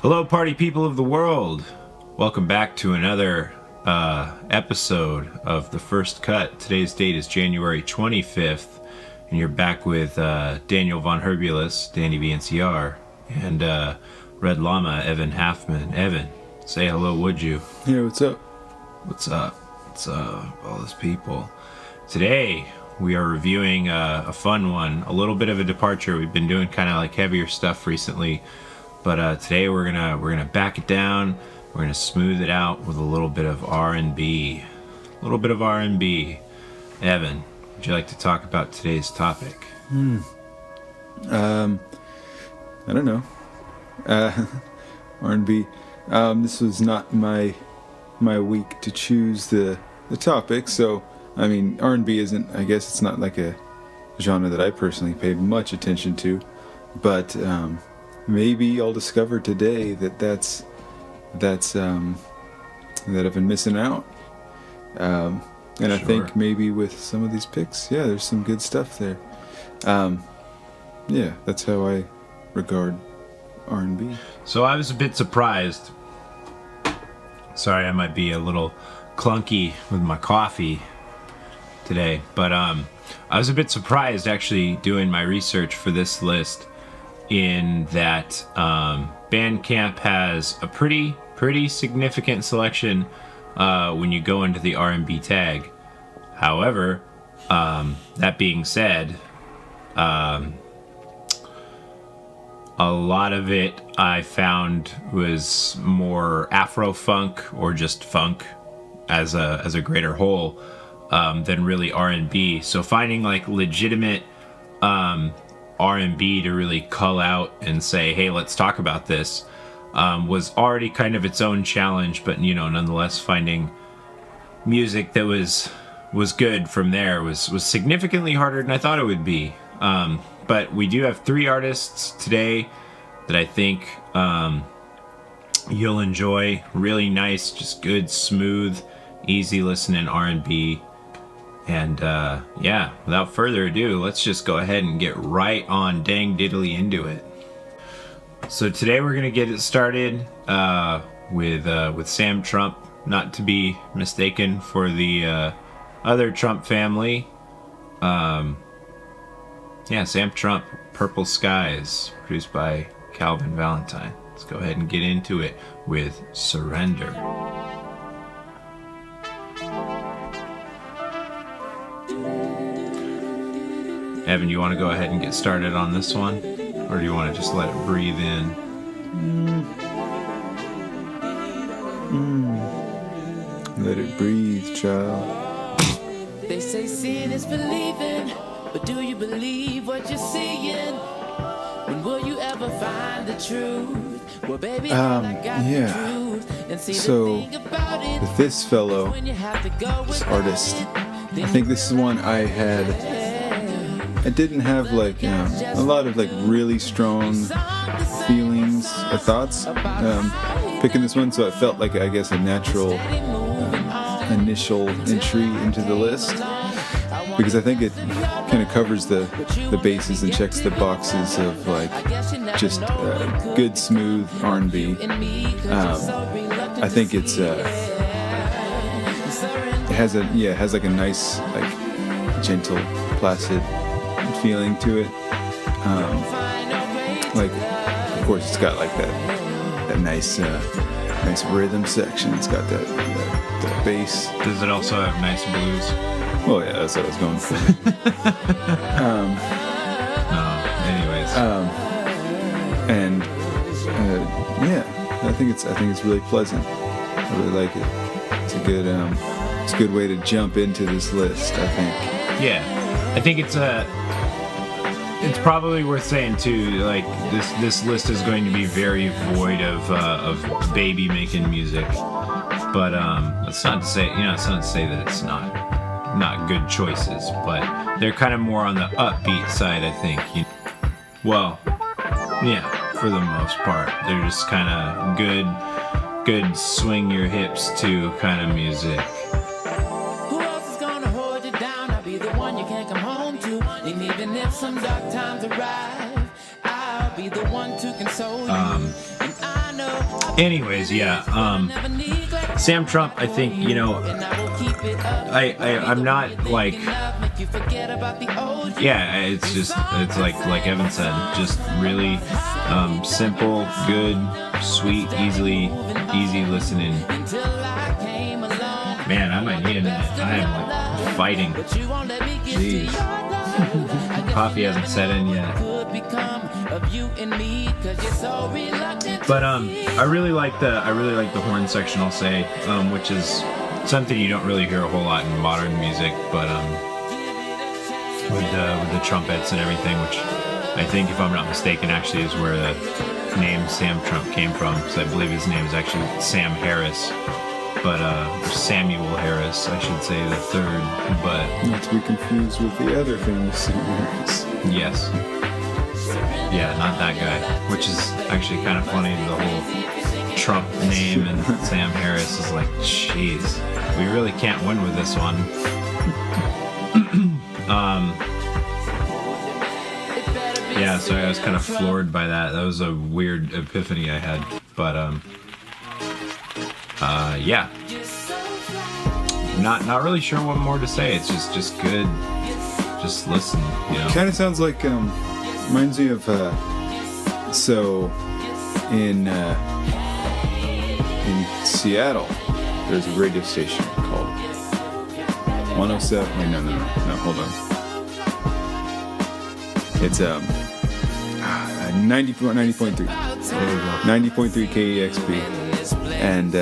Hello, party people of the world. Welcome back to another episode of The First Cut. Today's date is January 25th, and you're back with Daniel Von Herbulus, DannyVNCR, and Red Llama, Evan Halfman. Evan, say hello, would you? Yeah, what's up? What's up? What's up, all those people? Today, we are reviewing a fun one, a little bit of a departure. We've been doing kind of like heavier stuff recently. But today we're gonna back it down. We're gonna smooth it out with a little bit of R&B. A little bit of R&B. Evan, would you like to talk about today's topic? I don't know. R&B. This was not my week to choose the topic. So I mean, R&B isn't. I guess it's not like a genre that I personally pay much attention to, but. Maybe I'll discover today that's that I've been missing out. And sure. I think maybe with some of these picks, there's some good stuff there. That's how I regard R&B. So I was a bit surprised. Sorry, I might be a little clunky with my coffee today, but I was a bit surprised actually doing my research for this list. In that Bandcamp has a pretty significant selection when you go into the R&B tag. However, that being said, a lot of it I found was more Afro-funk or just funk as a greater whole than really R&B. So finding like legitimate R&B to really cull out and say, hey, let's talk about this, was already kind of its own challenge, but nonetheless finding music that was good from there was significantly harder than I thought it would be. But we do have 3 artists today that I think you'll enjoy. Really nice, just good, smooth, easy listening R&B. And without further ado, let's just go ahead and get right on dang diddly into it. So today we're gonna get it started with Sam Trump, not to be mistaken for the other Trump family. Sam Trump, Purple Skies, produced by Calvin Valentine. Let's go ahead and get into it with Surrender. Evan, you want to go ahead and get started on this one? Or do you want to just let it breathe in? Let it breathe, child. They say seeing is believing, but do you believe what you're seeing? When will you ever find the truth? Well, baby, I got the truth. And see so, the thing about it, with this fellow, this artist, I think this is one I didn't have like a lot of like really strong feelings or thoughts picking this one, so it felt like, I guess, a natural initial entry into the list, because I think it kind of covers the bases and checks the boxes of like just good smooth R&B. I think it has like a nice, like gentle, placid feeling to it. Like, of course, it's got like that nice rhythm section. It's got that bass. Does it also have nice blues? Oh yeah, that's what I was going for. I think it's really pleasant. I really like it. It's a good way to jump into this list, I think. Yeah, I think it's probably worth saying too. Like this list is going to be very void of baby making music, but that's not to say that it's not good choices, but they're kind of more on the upbeat side, I think. For the most part, they're just kind of good swing your hips to kind of music. Who else is gonna hold you down? I'll be the one you can't come home to. And even if some dark times arrive, I'll be the one to console you. And I know Anyways, yeah. Sam Trump, I think, you know, I'm not like, yeah, it's like Evan said, just really simple, good, sweet, easy listening. Man, I might need a minute. I am like fighting. Jeez. Coffee hasn't set in yet. But I really like the horn section, I'll say, which is something you don't really hear a whole lot in modern music, but with the trumpets and everything, which I think, if I'm not mistaken, actually is where the name Sam Trump came from. So I believe his name is actually Sam Harris, but Samuel Harris, I should say, the third. But not to be confused with the other famous Sam Harris. Yes. Yeah, not that guy, which is actually kind of funny. The whole Trump name and Sam Harris is like, jeez, we really can't win with this one. Yeah, so I was kind of floored by that. That was a weird epiphany I had, but yeah, not really sure what more to say. It's just good. Just listen, you know. Kind of sounds like reminds me of so in Seattle there's a radio station called 107. Wait, no, hold on. It's 90.3 KEXP, and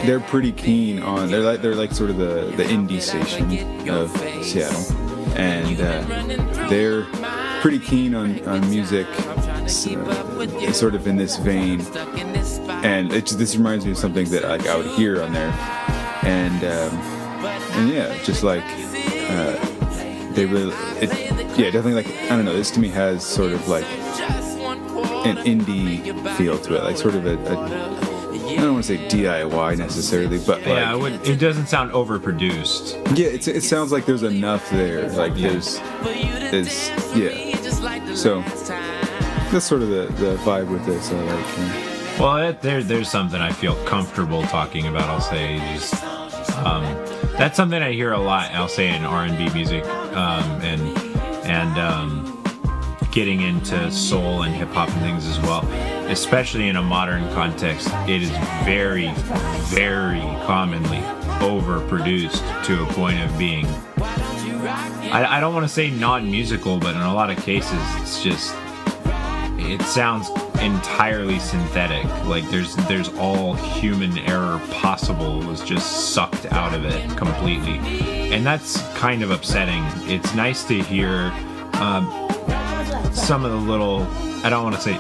they're pretty keen on, they're like sort of the indie station of Seattle, and they're pretty keen on music sort of in this vein, and this reminds me of something that like I would hear on there, and yeah, just like they really, definitely, like, I don't know, this to me has sort of like an indie feel to it, like sort of a I don't want to say DIY necessarily, but like, yeah, it doesn't sound overproduced. Yeah, it sounds like there's enough there, like there's yeah. So that's sort of the vibe with this. I like. Well, there's something I feel comfortable talking about. I'll say just that's something I hear a lot. I'll say in R&B music, and getting into soul and hip hop and things as well. Especially in a modern context, it is very, very commonly overproduced to a point of being, I don't want to say non-musical, but in a lot of cases, it sounds entirely synthetic. Like there's all human error possible was just sucked out of it completely. And that's kind of upsetting. It's nice to hear some of the little, I don't want to say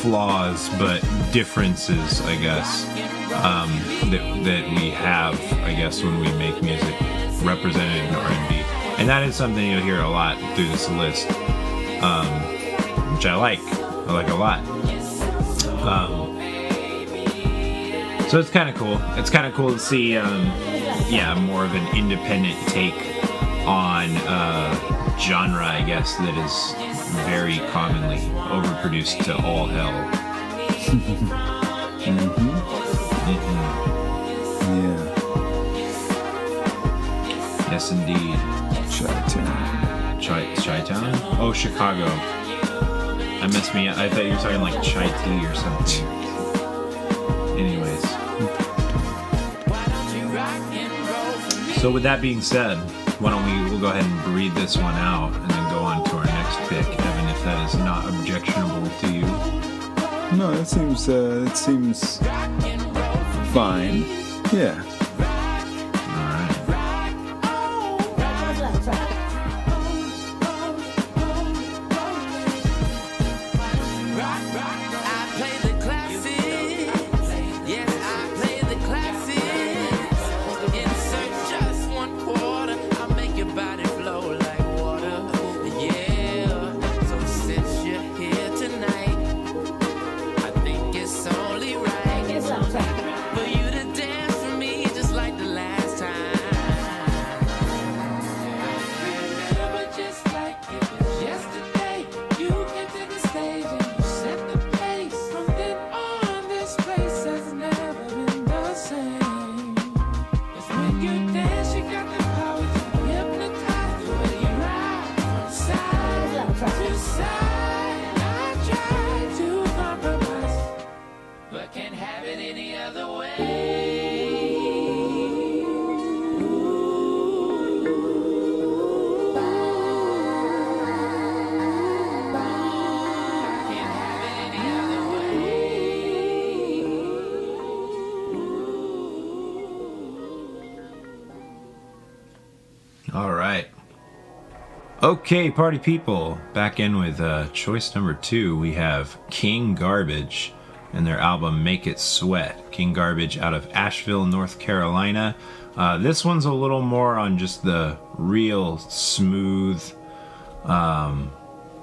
flaws, but differences, I guess, that we have, I guess, when we make music represented in R&B. And that is something you'll hear a lot through this list, which I like a lot. So it's kind of cool. It's kind of cool to see, more of an independent take on genre, I guess, that is very commonly overproduced to all hell. Yeah. Yes, indeed. Chi-town? Oh, Chicago. I messed me up. I thought you were talking like chai tea or something. Anyways. So with that being said, why don't we'll go ahead and read this one out and then go on to our next pick, Evan, if that is not objectionable to you. No, it seems fine. Yeah. Yesterday, you came to the stage and you set the pace. From Okay, party people, back in with choice number 2. We have King Garbage and their album Make It Sweat. King Garbage out of Asheville, North Carolina. This one's a little more on just the real smooth,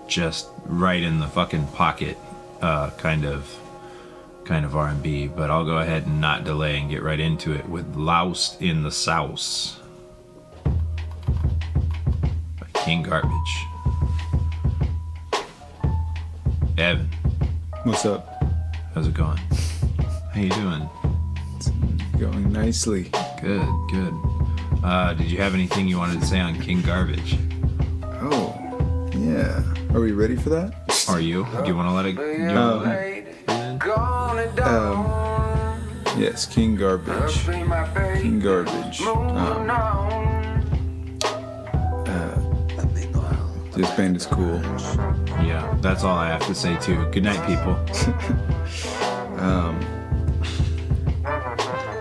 just right in the fucking pocket kind of R&B. But I'll go ahead and not delay and get right into it with Loused in the Sauce. King Garbage. Evan. What's up? How's it going? How you doing? It's going nicely. Good. Did you have anything you wanted to say on King Garbage? Oh, yeah. Are we ready for that? Are you? Do you want to let it? Yes, King Garbage. King Garbage. This band is cool. Yeah, that's all I have to say too. Good night, people.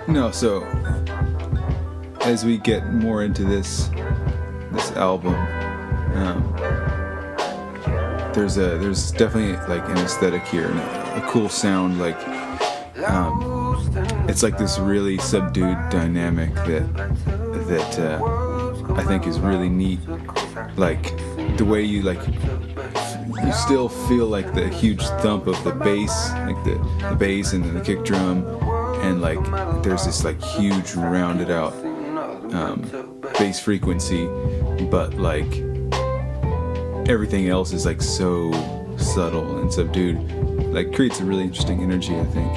No, so as we get more into this album, there's definitely like an aesthetic here and a cool sound. Like it's like this really subdued dynamic that I think is really neat. Like the way you still feel like the huge thump of the bass, like the bass and then the kick drum, and like there's this like huge rounded out bass frequency, but like everything else is like so subtle and subdued, like creates a really interesting energy, I think.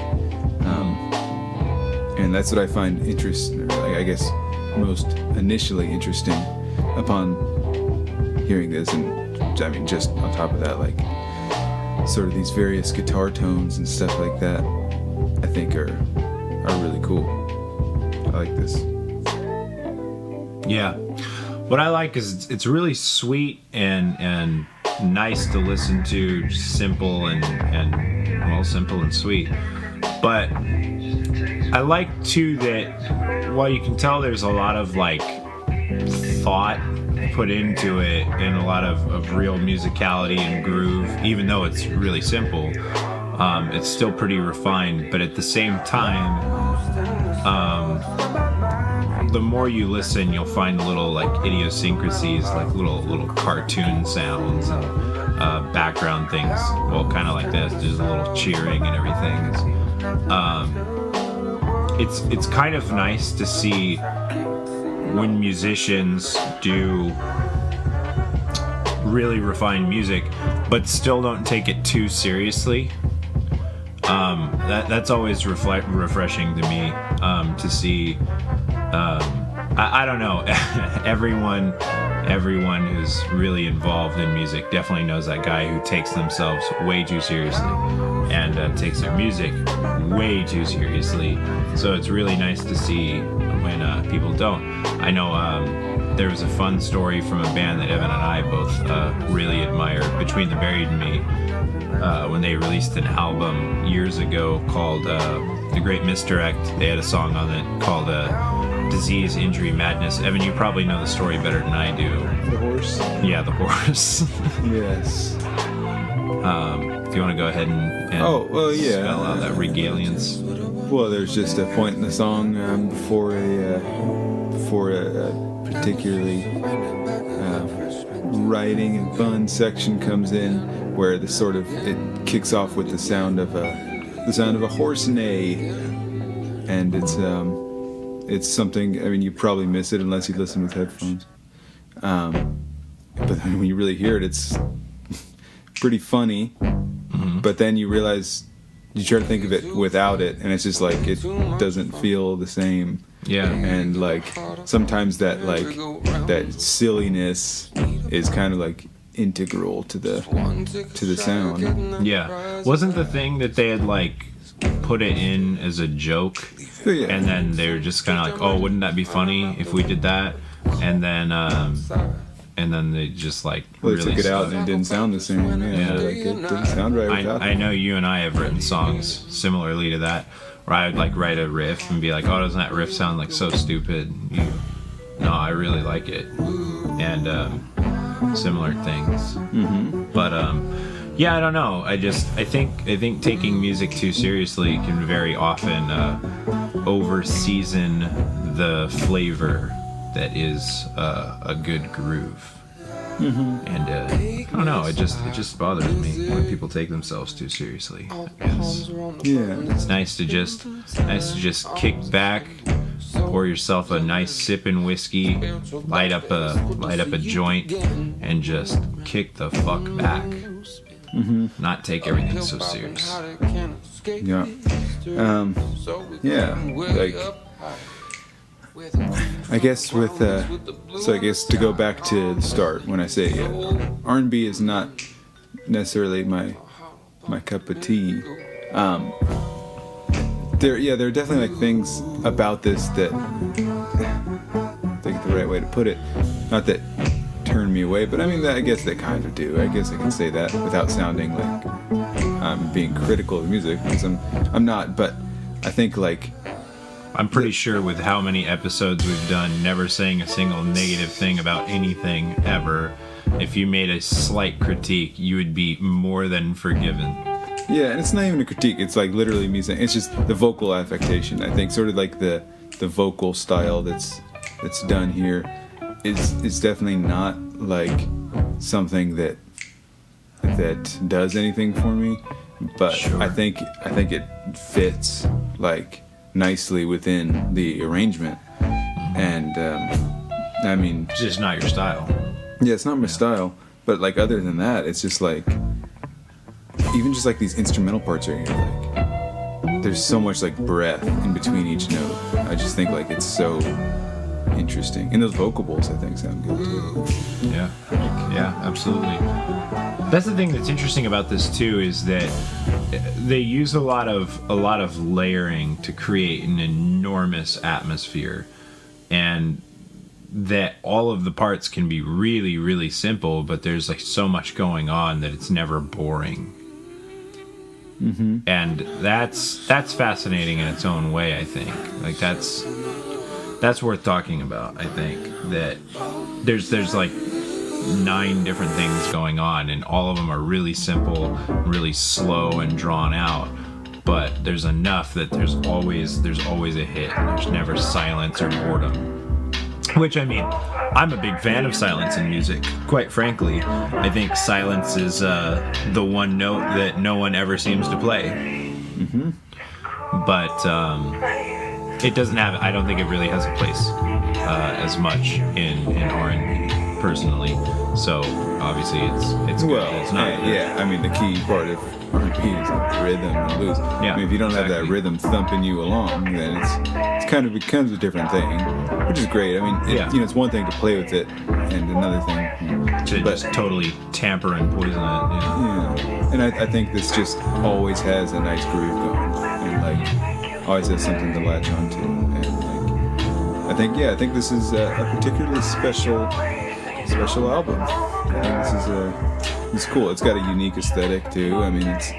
And that's what I find I guess most initially interesting upon hearing this. And I mean, just on top of that, like sort of these various guitar tones and stuff like that, I think are really cool. I like this. Yeah, what I like is it's really sweet and nice to listen to, just simple and simple and sweet. But I like too that while you can tell there's a lot of like thought put into it and a lot of real musicality and groove, even though it's really simple, it's still pretty refined. But at the same time, the more you listen, you'll find little like idiosyncrasies, like little cartoon sounds and background things. Well, kind of like this, just a little cheering and everything. It's kind of nice to see when musicians do really refined music, but still don't take it too seriously. That's always refreshing to me to see. I don't know. Everyone who's really involved in music definitely knows that guy who takes themselves way too seriously and takes their music way too seriously. So it's really nice to see when people don't. I know there was a fun story from a band that Evan and I both really admire, Between the Buried and Me, when they released an album years ago called The Great Misdirect. They had a song on it called Disease, Injury, Madness. Evan, you probably know the story better than I do. The horse? Yeah, the horse. Yes. If you want to go ahead and spell out that regaliance. Well, there's just a point in the song before a particularly writing and fun section comes in, where it kicks off with the sound of a horse neigh, and it's something. I mean, you probably miss it unless you listen with headphones. But then when you really hear it, it's pretty funny. Mm-hmm. But then you realize, you try to think of it without it, and it's just like it doesn't feel the same. Yeah. And like sometimes that silliness is kind of like integral to the sound. Yeah. Wasn't the thing that they had like put it in as a joke, and then they were just kind of like, oh, wouldn't that be funny if we did that? And then they just like they really took it out and it didn't sound the same. Yeah. Like, it didn't sound right without I know you and I have written songs similarly to that, where I would like write a riff and be like, oh, doesn't that riff sound like so stupid? No, I really like it. And similar things. Mm-hmm. But yeah, I don't know. I think taking music too seriously can very often over season the flavor that is a good groove. Mm-hmm. And I don't know. It just bothers me when people take themselves too seriously. It's nice to just kick back, pour yourself a nice sipping whiskey, light up a joint, and just kick the fuck back. Mm-hmm. Not take everything so serious. Yeah. Like, I guess so I guess to go back to the start, when I say R&B is not necessarily my cup of tea. There are definitely like things about this that, I think the right way to put it, not that turn me away, but I mean, I guess they kind of do. I guess I can say that without sounding like I'm being critical of the music, because I'm not. But I think like, I'm pretty sure with how many episodes we've done, never saying a single negative thing about anything ever, if you made a slight critique, you would be more than forgiven. Yeah, and it's not even a critique. It's like literally me saying, it's just the vocal affectation. I think sort of like the vocal style that's done here is definitely not like something that does anything for me. But sure. I think it fits like nicely within the arrangement, and I mean, it's just not your style. Yeah, it's not my style, but like other than that, it's just like, even just like these instrumental parts right here, like there's so much like breath in between each note. I just think like it's so interesting, and those vocables I think sound good too. Yeah, absolutely. That's the thing that's interesting about this too, is that they use a lot of layering to create an enormous atmosphere, and that all of the parts can be really, really simple, but there's like so much going on that it's never boring. Mm-hmm. And that's fascinating in its own way. I think like that's worth talking about. I think that there's like 9 different things going on, and all of them are really simple, really slow and drawn out, but there's enough that there's always a hit, and there's never silence or boredom, which, I mean, I'm a big fan of silence in music, quite frankly. I think silence is the one note that no one ever seems to play. Mm-hmm. But it doesn't have, I don't think it really has a place as much in R&B personally. So obviously it's good. Well, it's not. Yeah, I mean, the key part of R&B is like rhythm and blues. Yeah, I mean, if you don't have that rhythm thumping you along, then it becomes a different thing, which is great. I mean, it's one thing to play with it, and another thing to just totally tamper and poison it. Yeah, and I think this just always has a nice groove going, and like always has something to latch onto, and like I think this is a particularly special album. I think this is cool. It's got a unique aesthetic too. I mean, it's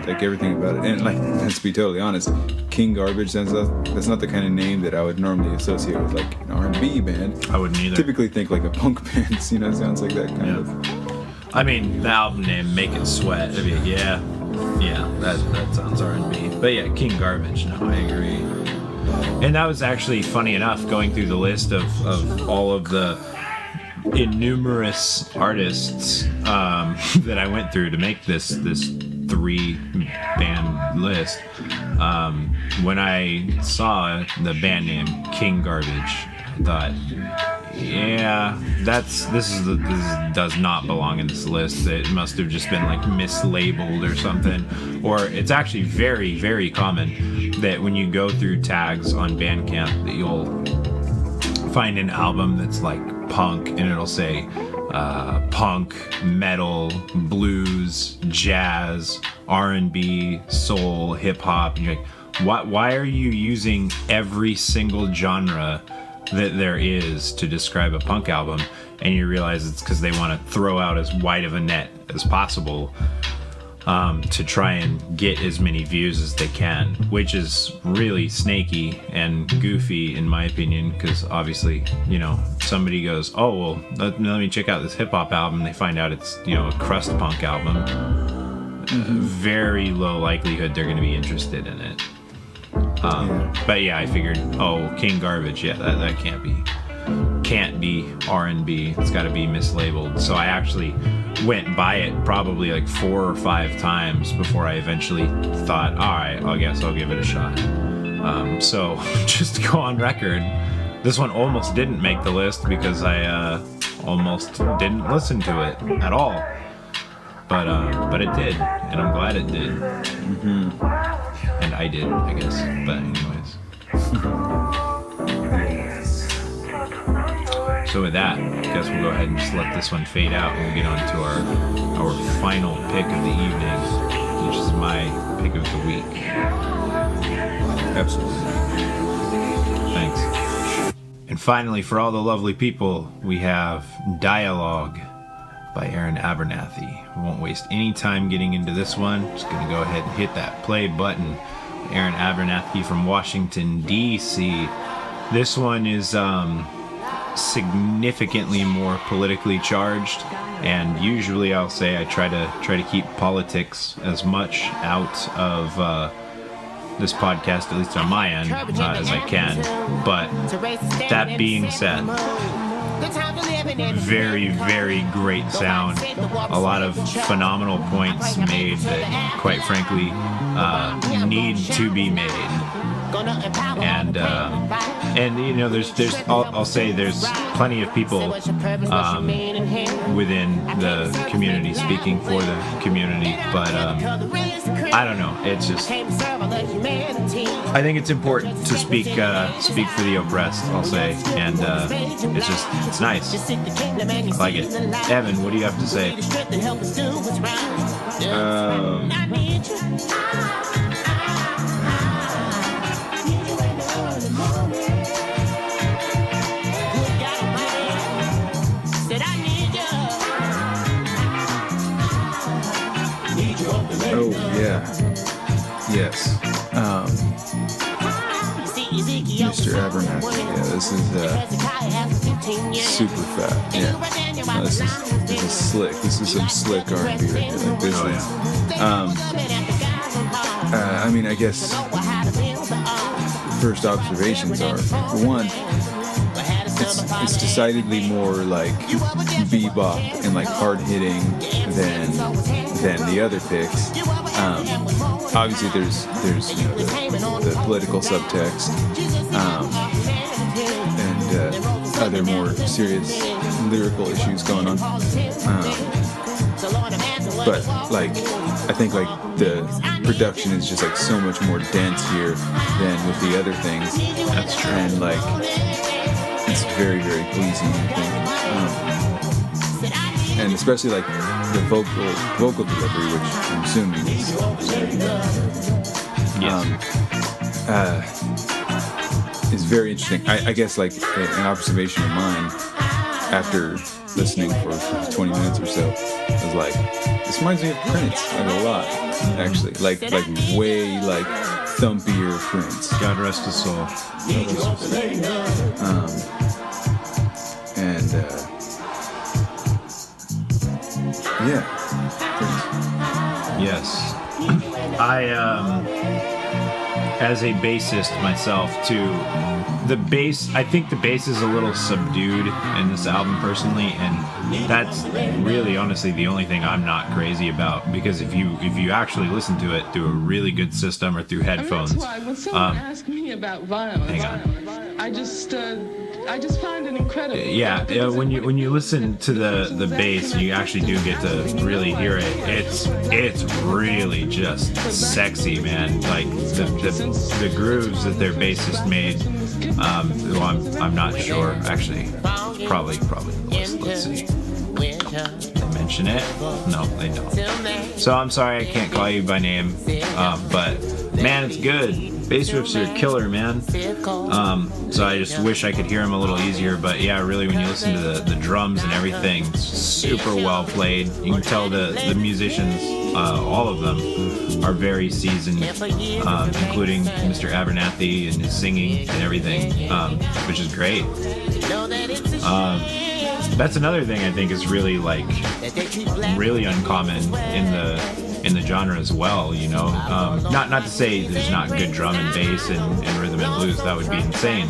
like everything about it. And like, let's be totally honest, King Garbage, that's not the kind of name that I would normally associate with like an R&B band. I wouldn't either. Typically think like a punk band. You know, it sounds like that kind of. I mean, the album name, Make It Sweat. I mean, yeah, that sounds R&B. But yeah, King Garbage. No, I agree. And that was actually funny enough, going through the list of all of the innumerous artists that I went through to make this 3-band list. When I saw the band name King Garbage, I thought, yeah, this does not belong in this list. It must have just been like mislabeled or something. Or it's actually very, very common that when you go through tags on Bandcamp, that you'll find an album that's like punk, and it'll say punk, metal, blues, jazz, R&B, soul, hip hop, and you're like, why are you using every single genre that there is to describe a punk album? And you realize it's because they want to throw out as wide of a net as possible. to try and get as many views as they can, which is really snaky and goofy in my opinion, because obviously, you know, somebody goes, oh, well, let me check out this hip-hop album, they find out it's, you know, a crust punk album. Very low likelihood they're going to be interested in it. But yeah, I figured, oh, King Garbage, yeah, that can't be R&B. It's got to be mislabeled. So I actually went by it probably like 4 or 5 times before I eventually thought, all right, I guess I'll give it a shot. So just to go on record, this one almost didn't make the list because I almost didn't listen to it at all. But it did, and I'm glad it did. And I did, I guess. But anyways. So with that, I guess we'll go ahead and just let this one fade out and we'll get on to our final pick of the evening, which is my pick of the week. Absolutely. Thanks. And finally, for all the lovely people, we have Dialogue by Abernathy. We won't waste any time getting into this one. Just gonna go ahead and hit that play button. Abernathy from Washington, D.C. This one is significantly more politically charged, and usually I'll say I try to keep politics as much out of this podcast, at least on my end, as I can. But that being said, very, very great sound. A lot of phenomenal points made that, quite frankly, need to be made. And you know, I'll say there's plenty of people within the community speaking for the community, but I don't know. It's just, I think it's important to speak for the oppressed, I'll say, and it's nice. I like it. Evan, what do you have to say? Oh, yeah. Yes. Mr. Abernathy. Yeah, this is super fat. Yeah. This is slick. This is some slick R&B right here. Like this I mean, I guess first observations are, for one, it's decidedly more like bebop and like hard hitting than the other picks. Obviously, there's you know, the political subtext and other more serious lyrical issues going on. But like, I think like the production is just like so much more dense here than with the other things. That's true. And like, it's very, very pleasing, I think. And especially like the vocal delivery, which I'm assuming is is very interesting. I guess like an observation of mine after listening for 20 minutes or so was like, this reminds me of Prince like a lot, actually. Like way like thumpier Prince. God rest his soul. Yeah. Yes. I, as a bassist myself, too, I think the bass is a little subdued in this album, personally, and that's really, honestly, the only thing I'm not crazy about, because if you actually listen to it through a really good system or through headphones... That's why when someone asks me about violence, I just find it incredible. Yeah, when you listen to the bass, you actually do get to really hear it. It's really just sexy, man. Like the grooves that their bassist made. Well, I'm not sure. Actually, probably the list. Let's see. They mention it. No, they don't. So I'm sorry I can't call you by name, but man, it's good. Bass riffs are killer, man. So I just wish I could hear them a little easier, but yeah, really, when you listen to the drums and everything, it's super well played. You can tell the musicians, all of them, are very seasoned, including Mr. Abernathy and his singing and everything, which is great. That's another thing I think is really really uncommon in the genre as well, you know. Not to say there's not good drum and bass and rhythm and blues, that would be insane.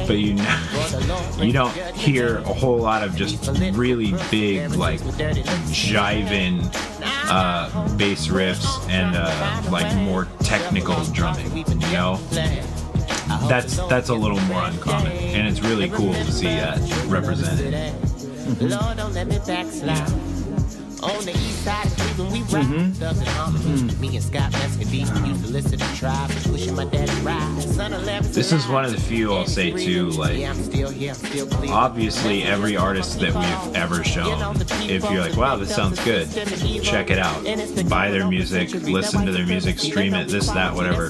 But you don't hear a whole lot of just really big, like, jiving bass riffs and more technical drumming, you know. That's a little more uncommon, and it's really cool to see that represented. Lord, don't let me backslide. On the east side of Cleveland, we rock thugs and harmony. Me and Scott Mescadine used to listen to Tribe, pushing my dad's ride. Son of Larry. This is one of the few, I'll say too, like, obviously every artist that we've ever shown, if you're like, wow, this sounds good, check it out. Buy their music, listen to their music, stream it, this, that, whatever.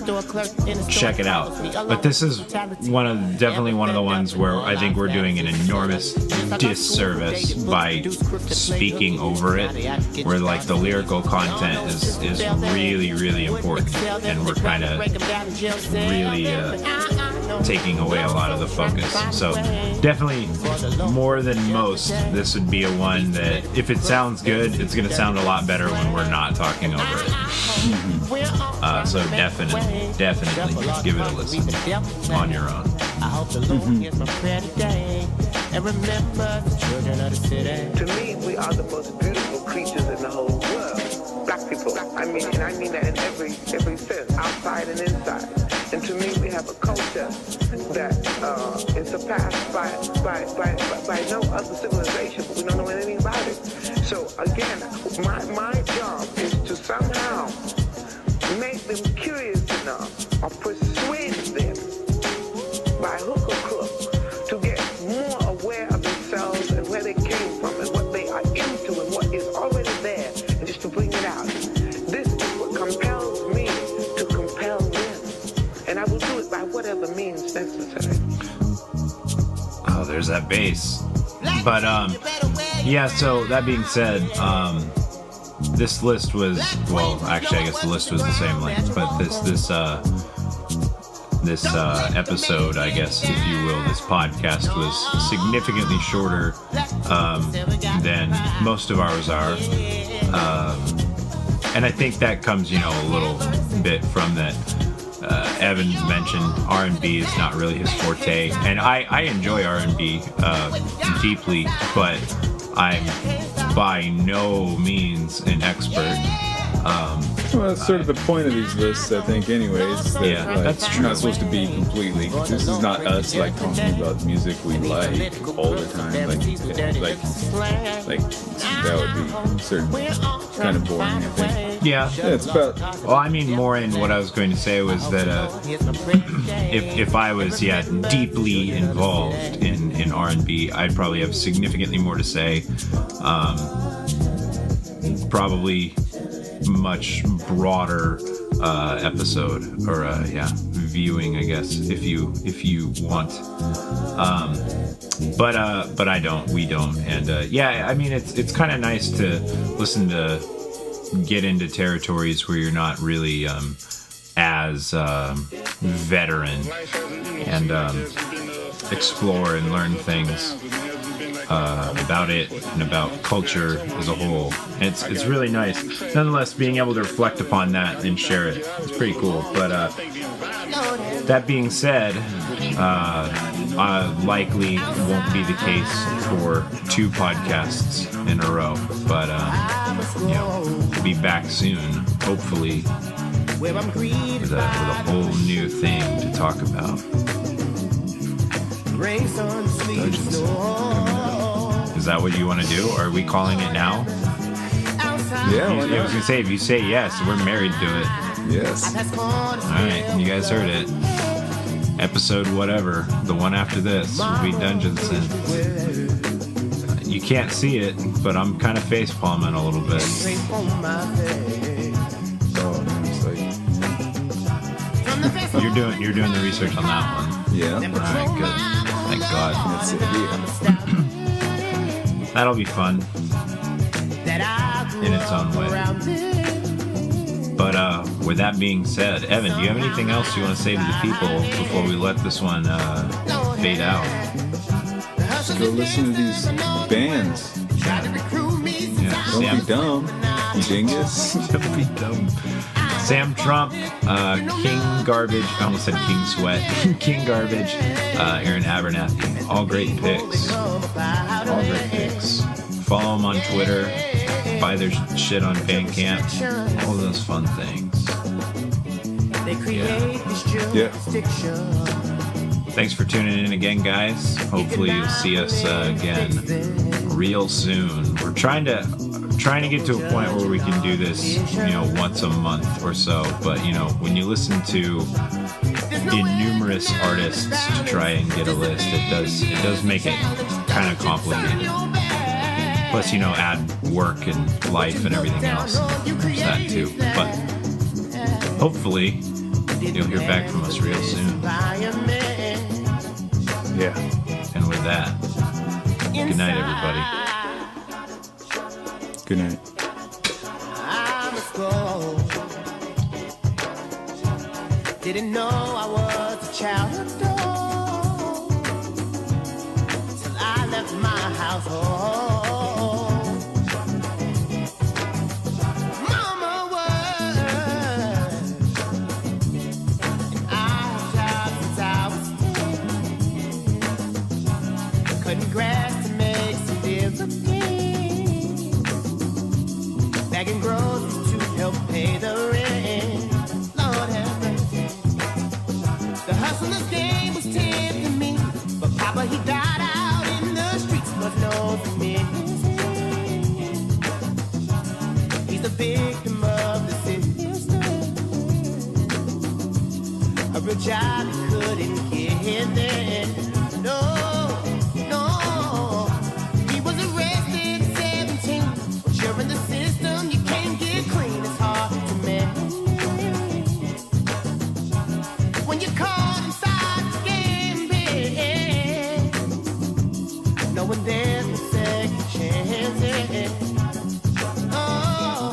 Check it out. But this is definitely one of the ones where I think we're doing an enormous disservice by speaking over it, where like the lyrical content is really, really important, and we're kind of really taking away a lot of the focus. So definitely, more than most, this would be a one that if it sounds good, it's going to sound a lot better when we're not talking over it. So definitely give it a listen on your own. I hope the Lord hears my prayer today and remember the children of the city. To me, we are the most beautiful creatures in the whole world. Black people. I mean that in every sense, outside and inside. And to me, we have a culture that is surpassed by no other civilization, but we don't know anything about it. So again, my job is to somehow make them curious enough or persuade them by hook or crook to get more aware of themselves and where they came from and what they are into and what is already there, and just to bring it out. This is what compels me to compel them, and I will do it by whatever means necessary. Oh, there's that bass. But yeah, so that being said, this list was, well, actually I guess the list was the same length, but this episode, I guess, if you will, this podcast was significantly shorter than most of ours are. And I think that comes, a little bit from that Evan mentioned R&B is not really his forte. And I enjoy R&B deeply, but I'm by no means an expert. Well, that's sort of the point of these lists, I think, anyways. That, yeah, that's true. Not supposed to be completely. This is not us talking about music we like all the time. Like that would be certainly kind of boring, I think. Yeah, it's about. Well, I mean, more in what I was going to say was that if I was deeply involved in R&B, I'd probably have significantly more to say. Probably much broader episode or viewing, I guess, if you want. But I don't. We don't. And I mean, it's kind of nice to listen to get into territories where you're not really as veteran and explore and learn things about it and about culture as a whole. And it's really nice. Nonetheless, being able to reflect upon that and share it, it's pretty cool. But that being said, likely won't be the case for 2 podcasts in a row. But we'll be back soon, hopefully, with a whole new thing to talk about. Is that what you want to do? Are we calling it now? Yeah. I was going to say, if you say yes, we're married to it. Yes. Alright, you guys heard it. Episode whatever, the one after this, will be Dungeon Synth. you can't see it, but I'm kind of face palming a little bit. Oh, man, it's like... You're doing the research on that one. Yeah. All right, good. Thank God. That's it, yeah. That'll be fun in its own way. But with that being said, Evan, do you have anything else you want to say to the people before we let this one fade out? Just go listen to these bands. Yeah. Don't be dumb, you dingus. Don't be dumb. Sam Trump, King Garbage, I almost said King Sweat, King Garbage, Aaron Abernathy. All great picks. All great picks. Follow them on Twitter. Buy their shit on Bandcamp. All those fun things. Yeah. Thanks for tuning in again, guys. Hopefully you'll see us again real soon. We're trying to get to a point where we can do this, once a month or so. But, when you listen to innumerous artists to try and get a list, it does make it kind of complicated. Plus, add work and life and everything else. There's that too. But hopefully you'll hear back from us real soon. Yeah. And with that, good night, everybody. Good night. Didn't know I was a child of dawn till I left my household. Mama was, and I have tried since I was 10. Cutting grass to make some difference. Bagging groceries to help pay the rent. Lord have mercy. The hustler's game was tempting me, but Papa, he died out in the streets, was known to me. He's the victim of the system. A real job he couldn't get there. No. He was arrested at 17. But you're in the system, you can't get clean. It's hard to manage. When you're caught inside the game, babe, knowing there's no second chances. Oh,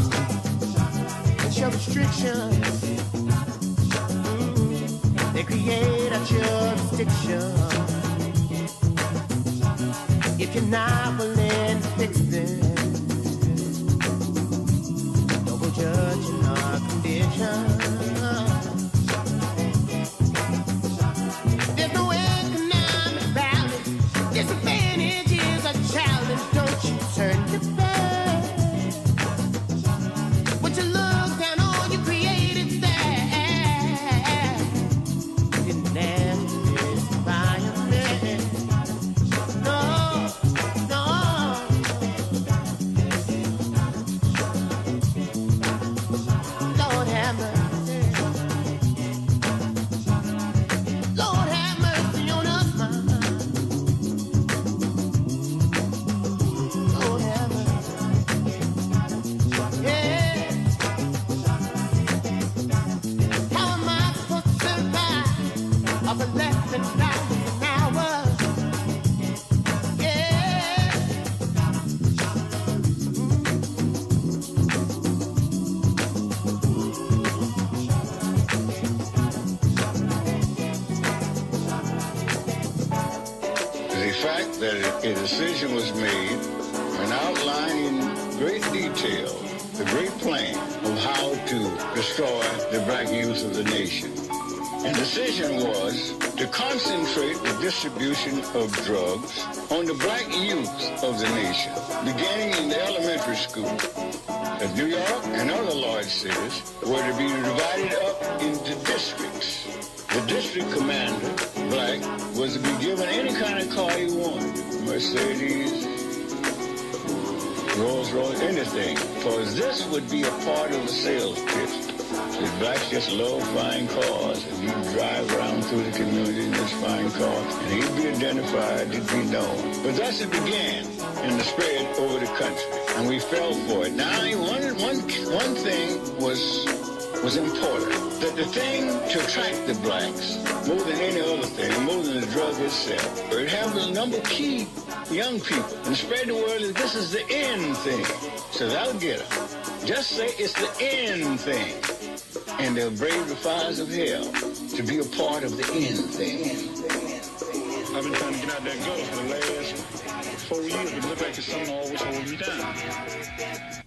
it's your restrictions. They create a jurisdiction. If you're not willing to fix them, no judging our condition. There's no economic balance. Disadvantage is a challenge. Don't you turn your back. What you look down on, you created that. Didn't ask for this environment. No. Lord have mercy. Lord have mercy on us, mama. Lord have mercy. Yeah. How am I supposed to survive off of less than $1 an hour? Yeah. The fact that a decision was made and outlined in great detail the great plan of how to destroy the black youth of the nation. And the decision was to concentrate the distribution of drugs on the black youth of the nation, beginning in the elementary school. That New York and other large cities were to be divided up into districts. The district commander, black, was to be given any kind of car he wanted. Mercedes, Rolls Royce, anything. Because this would be a part of the sales pitch. The blacks just love fine cars, and he'd drive around through the community in this fine car, and he'd be identified, he'd be known. But thus it began. and the spread over the country. And we fell for it. Now, one thing was important. That the thing to attract the blacks, more than any other thing, more than the drug itself, it have a number of key young people and spread the word that this is the end thing. So that'll get them. Just say it's the end thing. And they'll brave the fires of hell to be a part of the end thing. I've been trying to get out that gutter for the last 4 years, but it looks like it's something always holding me down.